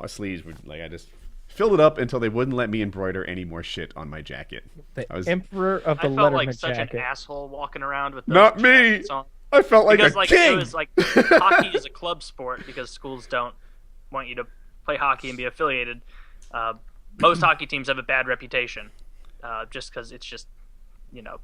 sleeves would I just filled it up until they wouldn't let me embroider any more shit on my jacket. The Emperor of the I felt like Letterman such jacket. an asshole walking around with those Not me. jackets on. I felt like Because a like king. it was like hockey is a club sport because schools don't want you to play hockey and be affiliated. Most hockey teams have a bad reputation, just because it's just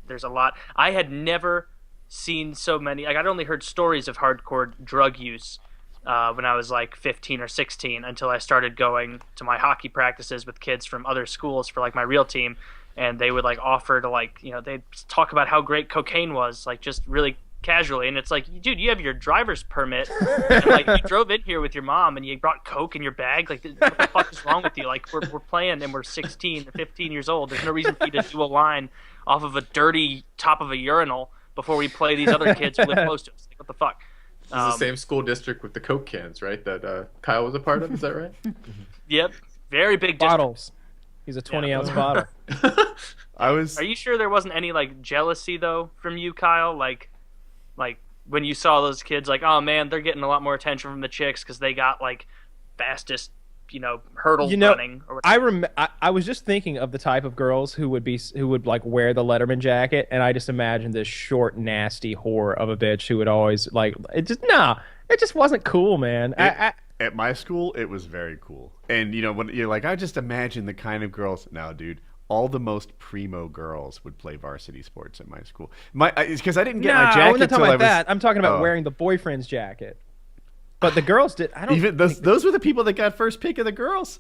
there's a lot. I had never seen so many. Like I'd only heard stories of hardcore drug use when I was like 15 or 16 until I started going to my hockey practices with kids from other schools for like my real team, and they would like offer to like they'd talk about how great cocaine was, like just really casually, and it's like, dude, you have your driver's permit and like you drove in here with your mom and you brought coke in your bag, like what the fuck is wrong with you? Like we're playing and we're 16 or 15 years old. There's no reason for you to do a line off of a dirty top of a urinal before we play these other kids who live close to us. Like, what the fuck? It's the same school district with the Coke cans, right? That Kyle was a part of. Is that right? Yep, very big Bottles. He's a 20-ounce bottle. Are you sure there wasn't any like jealousy though from you, Kyle? Like when you saw those kids, like, oh man, they're getting a lot more attention from the chicks because they got like fastest, hurdle running. Or whatever. I was just thinking of the type of girls who would like wear the Letterman jacket, and I just imagined this short, nasty whore of a bitch who would always like it. Just wasn't cool, man. At my school, it was very cool, and when you're like, I just imagine the kind of girls. Now, dude, all the most primo girls would play varsity sports at my school. Because I didn't get my jacket. I'm not talking till about that. I'm talking about wearing the boyfriend's jacket. But the girls did. I don't. Even those were the people that got first pick of the girls.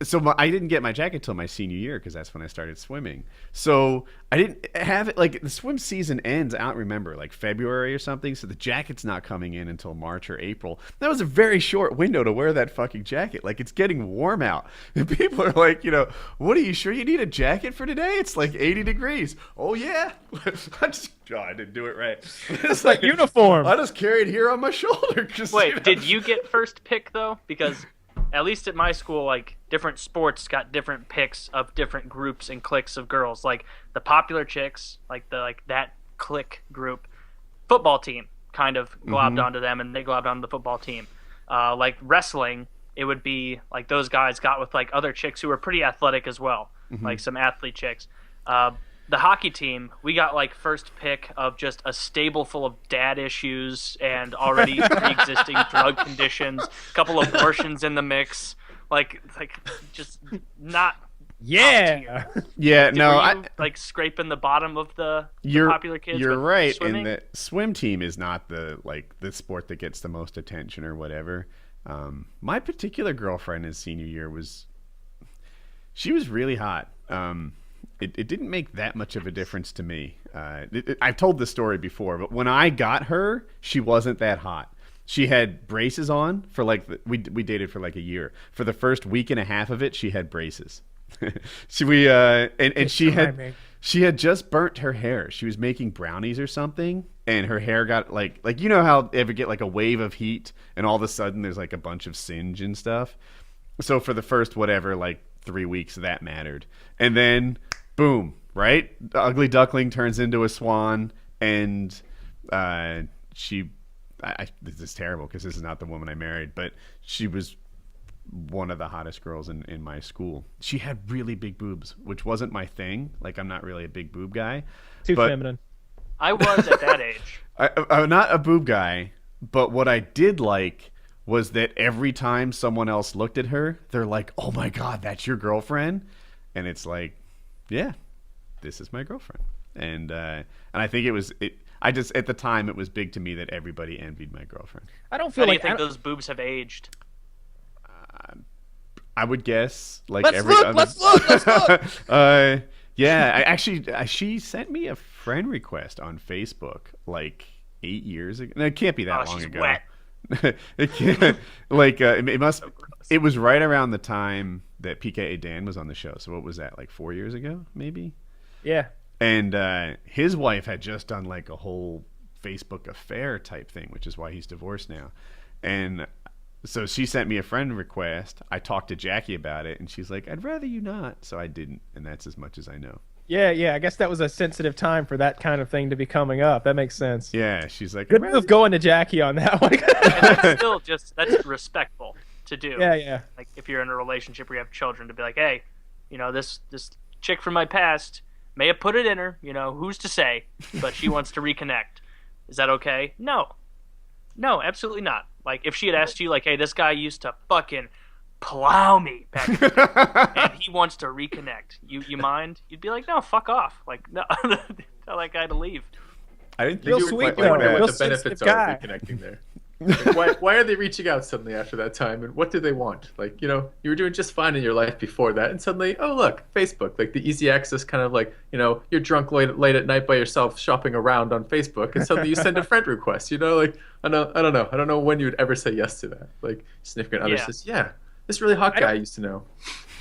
So I didn't get my jacket till my senior year because that's when I started swimming. So I didn't have it. Like the swim season ends, I don't remember, like February or something. So the jacket's not coming in until March or April. That was a very short window to wear that fucking jacket. Like it's getting warm out, and people are like, what are you sure you need a jacket for today? It's like 80 degrees. Oh yeah, I didn't do it right. It's like uniform. I just carried here on my shoulder. Wait, did you get first pick though? Because at least at my school, like different sports got different picks of different groups and cliques of girls. Like the popular chicks, like that clique group, football team kind of globbed onto them, and they globbed onto the football team. Like wrestling, it would be like those guys got with like other chicks who were pretty athletic as well, like some athlete chicks. The hockey team, we got like first pick of just a stable full of dad issues and already pre-existing drug conditions, a couple of abortions in the mix, like just not. Yeah. Yeah. Were No. you, like scraping the bottom of the popular kids. You're right. Swimming? And the swim team is not the sport that gets the most attention or whatever. My particular girlfriend in senior year she was really hot. It didn't make that much of a difference to me. I've told this story before, but when I got her, she wasn't that hot. She had braces on for we dated for like a year. For the first week and a half of it, she had braces. She had just burnt her hair. She was making brownies or something, and her hair got like how ever get like a wave of heat, and all of a sudden there's like a bunch of singe and stuff. So for the first 3 weeks, that mattered, and then boom, right? The ugly duckling turns into a swan, and this is terrible because this is not the woman I married, but she was one of the hottest girls in my school. She had really big boobs, which wasn't my thing. Like, I'm not really a big boob guy. Too feminine. I was at that age. I'm not a boob guy, but what I did like was that every time someone else looked at her, they're like, oh my God, that's your girlfriend? And it's like, yeah, this is my girlfriend. And I think at the time it was big to me that everybody envied my girlfriend. I don't feel How like do you think those boobs have aged? I would guess Let's look. Yeah, she sent me a friend request on Facebook like 8 years ago. No, it can't be that long she's ago. Wet. It can't, it must. It was right around the time that PKA Dan was on the show. So what was that, like 4 years ago, maybe? Yeah. And his wife had just done like a whole Facebook affair type thing, which is why he's divorced now. And so she sent me a friend request. I talked to Jackie about it, and she's like, I'd rather you not. So I didn't, and that's as much as I know. Yeah. I guess that was a sensitive time for that kind of thing to be coming up. That makes sense. Yeah, she's like, good move going to Jackie on that one. And that's still that's respectful. to do. Yeah. Like if you're in a relationship where you have children, to be like, hey, this chick from my past may have put it in her, who's to say, but she wants to reconnect. Is that okay? No, absolutely not. Like if she had asked you, like, hey, this guy used to fucking plow me back in the day, and he wants to reconnect. You mind? You'd be like, no, fuck off. Like, no, tell that guy to leave. I didn't think Real you were sweet, quite though. like that. What Real the benefits sensitive are guy. of reconnecting there. Like, why are they reaching out suddenly after that time, and what do they want? Like, you were doing just fine in your life before that, and suddenly, oh look, Facebook, like the easy access kind of like, you're drunk late at night by yourself shopping around on Facebook, and suddenly you send a friend request. Like I don't know when you would ever say yes to that. Like significant other says, yeah, this really hot guy I used to know.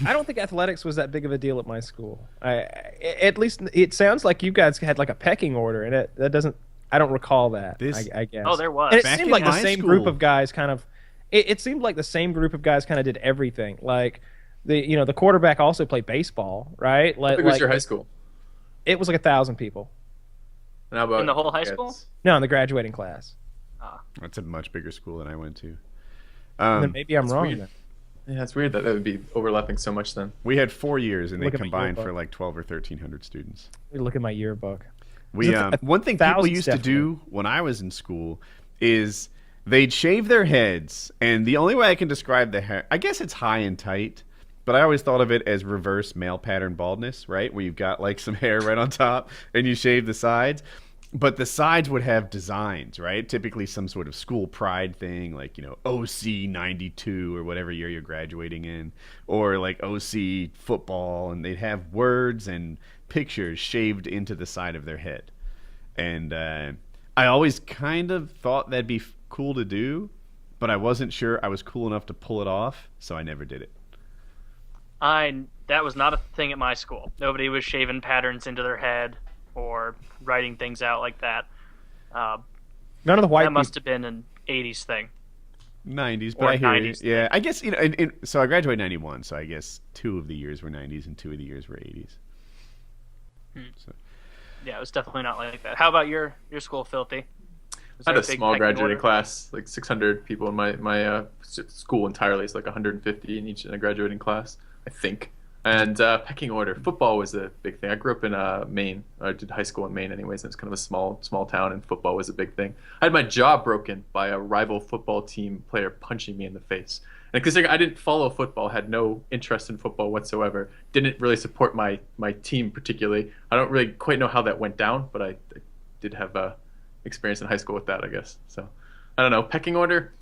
I don't think athletics was that big of a deal at my school. At least it sounds like you guys had like a pecking order, and that doesn't. I don't recall that. I guess. Oh, there was. And it Back seemed in like the my same school. group of guys kind of. It seemed like the same group of guys kind of did everything. Like the quarterback also played baseball, right? How big was your high school? It was like 1,000 people. And how about In the whole high school? kids? No, in the graduating class. That's a much bigger school than I went to. Then maybe I'm that's wrong. weird. Then. Yeah, it's weird that would be overlapping so much then. We had 4 years, and they Look at my combined for yearbook. like 12 or 1,300 students. Let me look at my yearbook. We one thing people thousands, used to definitely. do when I was in school is they'd shave their heads, and the only way I can describe the hair, I guess it's high and tight, but I always thought of it as reverse male pattern baldness, right? Where you've got like some hair right on top, and you shave the sides. But the sides would have designs, right? Typically some sort of school pride thing, like, OC 92 or whatever year you're graduating in, or like OC football, and they'd have words and pictures shaved into the side of their head. And I always kind of thought that'd be cool to do, but I wasn't sure I was cool enough to pull it off, so I never did it. That was not a thing at my school. Nobody was shaving patterns into their head or writing things out like that. None of the white That must have been an 80s thing. 90s, but Or I hear 90s you. Yeah, I guess, so I graduated 91, so I guess 2 of the years were 90s and 2 of the years were 80s. So. Yeah, it was definitely not like that. How about your school, Filthy? Was I had there a big small pecking graduating order? class, like 600 people in my school entirely. It's like 150 in a graduating class, I think. And pecking order. Football was a big thing. I grew up in Maine. I did high school in Maine anyways, and it's kind of a small town, and football was a big thing. I had my jaw broken by a rival football team player punching me in the face. And because I didn't follow football, had no interest in football whatsoever, didn't really support my team particularly. I don't really quite know how that went down, but I did have experience in high school with that, I guess. So, I don't know. Pecking order?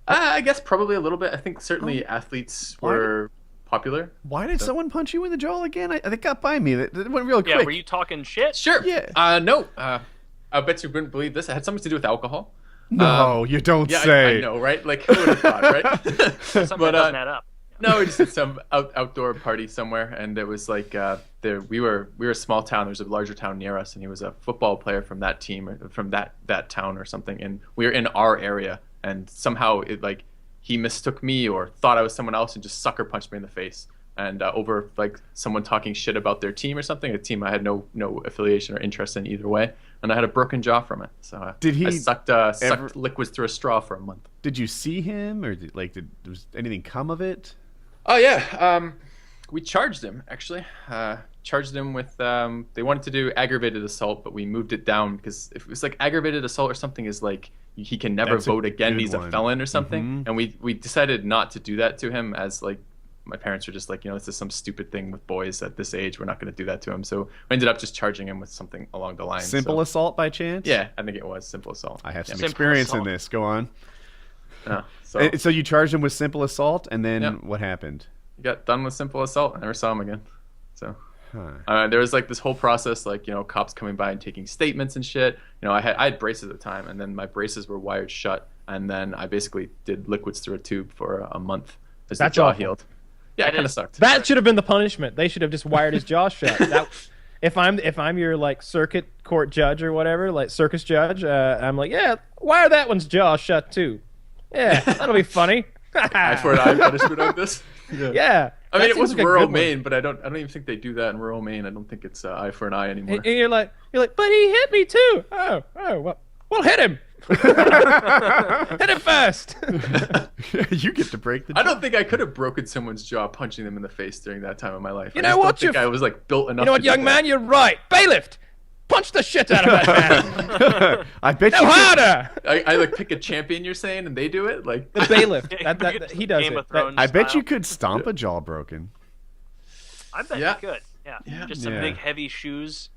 I guess probably a little bit. I think certainly athletes were popular. Why did someone punch you in the jaw again? That got by me. That went real quick. Yeah, were you talking shit? Sure. Yeah. No. I bet you wouldn't believe this. It had something to do with alcohol. No, you don't Yeah, say. I know, right? Like, who would have thought, right? Something that doesn't add up. No, we just did some outdoor party somewhere, and it was like we were a small town. There was a larger town near us, and he was a football player from that team, or from that town or something. And we were in our area, and somehow he mistook me or thought I was someone else and just sucker punched me in the face. And over like someone talking shit about their team or something, a team I had no affiliation or interest in either way, and I had a broken jaw from it. So Did he I sucked liquids through a straw for a month. Did you see him, or was anything come of it? Oh yeah, we charged him actually. Charged him with they wanted to do aggravated assault, but we moved it down because if it was like aggravated assault or something is like he can never That's a vote again. good He's one. a felon or something, Mhm. and we decided not to do that to him as like. My parents were just like, this is some stupid thing with boys at this age. We're not going to do that to him. So we ended up just charging him with something along the line. Simple assault by chance? Yeah, I think it was simple assault. I have some Simple experience assault. in this. Go on. So So you charged him with simple assault, and then Yeah. what happened? he got done with simple assault. I never saw him again. So Huh. there was like this whole process, like, cops coming by and taking statements and shit. I had braces at the time, and then my braces were wired shut. And then I basically did liquids through a tube for a month as the That's jaw awful. healed. Yeah, it That kind of is- sucked. That should have been the punishment. They should have just wired his jaw shut. If I'm your like circuit court judge or whatever, like circus judge, I'm like, yeah, wire that one's jaw shut too. Yeah, that'll be funny. Eye for an eye punishment on this. Yeah. I mean, that it was seems like a rural good one. Maine, but I don't even think they do that in rural Maine. I don't think it's eye for an eye anymore. And you're like, but he hit me too. Oh, well, hit him. Hit it first. You get to break the. I don't think I could have broken someone's jaw punching them in the face during that time of my life. You I know just what, don't think you- I was like built enough. You know what, to do young that. man? You're right. Bailiff, punch the shit out of that man. I bet No you. harder. I like pick a champion. You're saying, and they do it like. The bailiff. Yeah, He does Game it. of Thrones I bet style. you could stomp a jaw broken. I bet Yeah. you could. Yeah. Yeah. Just some Yeah. big heavy shoes.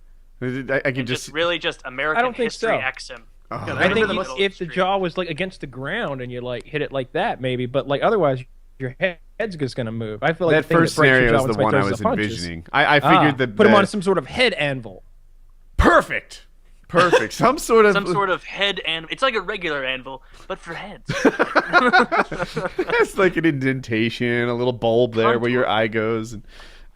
I can And just. just really just American I don't think history so. X him. Oh, I I remember think the if most- the jaw was like against the ground and you like hit it like that, maybe, but like otherwise, your head's just gonna move. I feel like that the thing first that breaks your scenario jaw is when the somebody one I throws was the punches. envisioning. I figured that Put him on some sort of head anvil. perfect. Some sort of Some sort of head and it's like a regular anvil, but for heads. It's like an indentation, a little bulb there where your Contour. eye goes,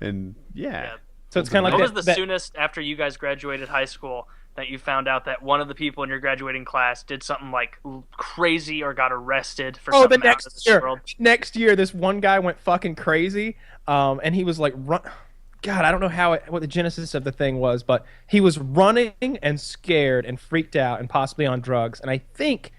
and yeah. Yeah. So it's kind of What like was the soonest after you guys graduated high school that you found out that one of the people in your graduating class did something like crazy or got arrested for Oh, the something out of next this year. world? Next year, this one guy went fucking crazy, and he was like, "Run!" God, I don't know what the genesis of the thing was, but he was running and scared and freaked out and possibly on drugs. And I think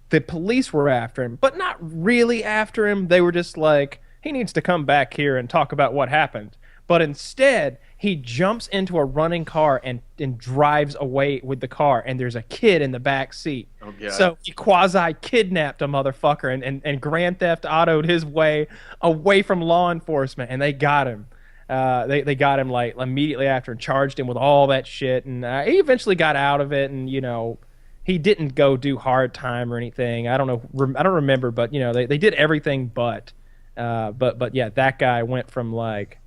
the police were after him, but not really after him. They were just like, he needs to come back here and talk about what happened. But instead, he jumps into a running car and drives away with the car, and there's a kid in the back seat. Oh, God. So he quasi-kidnapped a motherfucker and Grand Theft Auto'd his way away from law enforcement, and they got him. They got him like immediately after and charged him with all that shit, and he eventually got out of it, and he didn't go do hard time or anything. I don't know. I don't remember, but they did everything but yeah, that guy went from like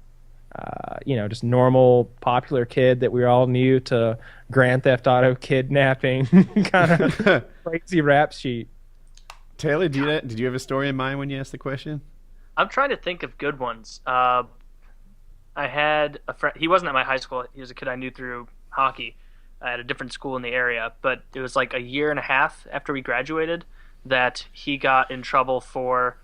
just normal popular kid that we all knew to Grand Theft Auto kidnapping kind of crazy rap sheet. Taylor, did you have a story in mind when you asked the question? I'm trying to think of good ones. I had a friend. He wasn't at my high school. He was a kid I knew through hockey at a different school in the area. But it was like a year and a half after we graduated that he got in trouble for.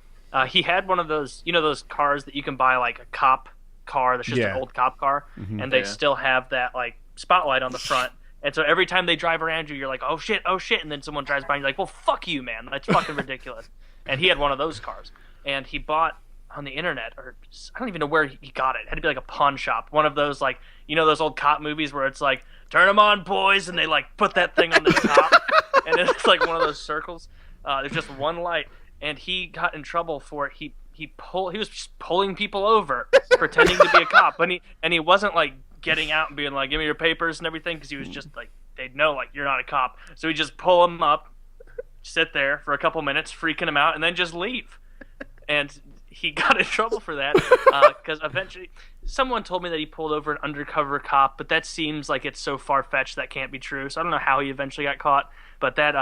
He had one of those, those cars that you can buy like a cop car that's just Yeah. an old cop car, and they Yeah. still have that like spotlight on the front. And so every time they drive around you, you're like, oh shit, and then someone drives by and you're like, well, fuck you, man. That's fucking ridiculous. And he had one of those cars. And he bought on the internet, or I don't even know where he got it. It had to be like a pawn shop. One of those like, those old cop movies where it's like, turn them on, boys, and they like put that thing on the top. And it's like one of those circles. There's just one light. And he got in trouble for it. He was just pulling people over, pretending to be a cop. And he wasn't like getting out and being like, give me your papers and everything, because he was just like, they'd know like you're not a cop. So he just pull him up, sit there for a couple minutes, freaking him out, and then just leave. And he got in trouble for that because eventually someone told me that he pulled over an undercover cop, but that seems like it's so far-fetched that can't be true. So I don't know how he eventually got caught, but that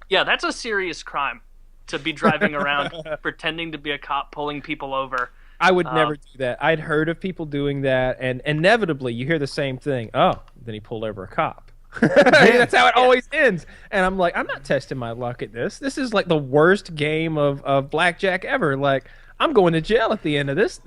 that's a serious crime, to be driving around pretending to be a cop, pulling people over. I would never do that. I'd heard of people doing that, and inevitably you hear the same thing. Oh, then he pulled over a cop. That's how it always ends. And I'm like, I'm not testing my luck at this. This is like the worst game of blackjack ever. Like, I'm going to jail at the end of this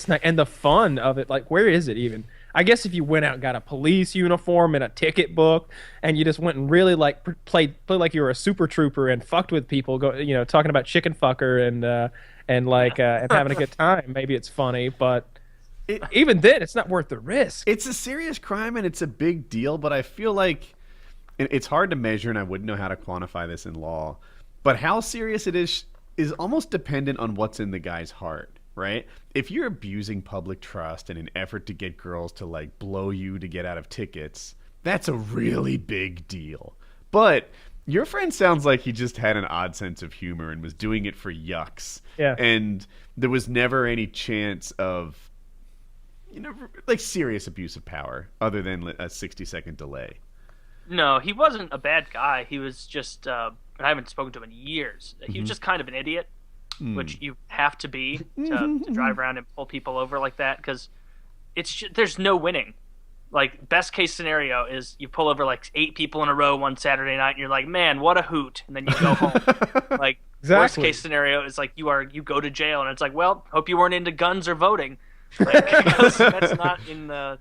night. And the fun of it, like, where is it even? I guess if you went out and got a police uniform and a ticket book, and you just went and really like play like you were a super trooper and fucked with people, talking about chicken fucker and having a good time. Maybe it's funny, but even then, it's not worth the risk. It's a serious crime and it's a big deal, but I feel like it's hard to measure, and I wouldn't know how to quantify this in law. But how serious it is almost dependent on what's in the guy's heart, right? If you're abusing public trust in an effort to get girls to like blow you to get out of tickets, that's a really big deal. But your friend sounds like he just had an odd sense of humor and was doing it for yucks. Yeah. And there was never any chance of like serious abuse of power other than a 60-second delay. No, he wasn't a bad guy. He was just, I haven't spoken to him in years. He was just kind of an idiot, which you have to be to drive around and pull people over like that, because there's no winning. Like, best case scenario is you pull over like 8 people in a row one Saturday night and you're like, man, what a hoot, and then you go home. Like, Exactly. worst case scenario is like you go to jail and it's like, well, hope you weren't into guns or voting. Like, because that's not in the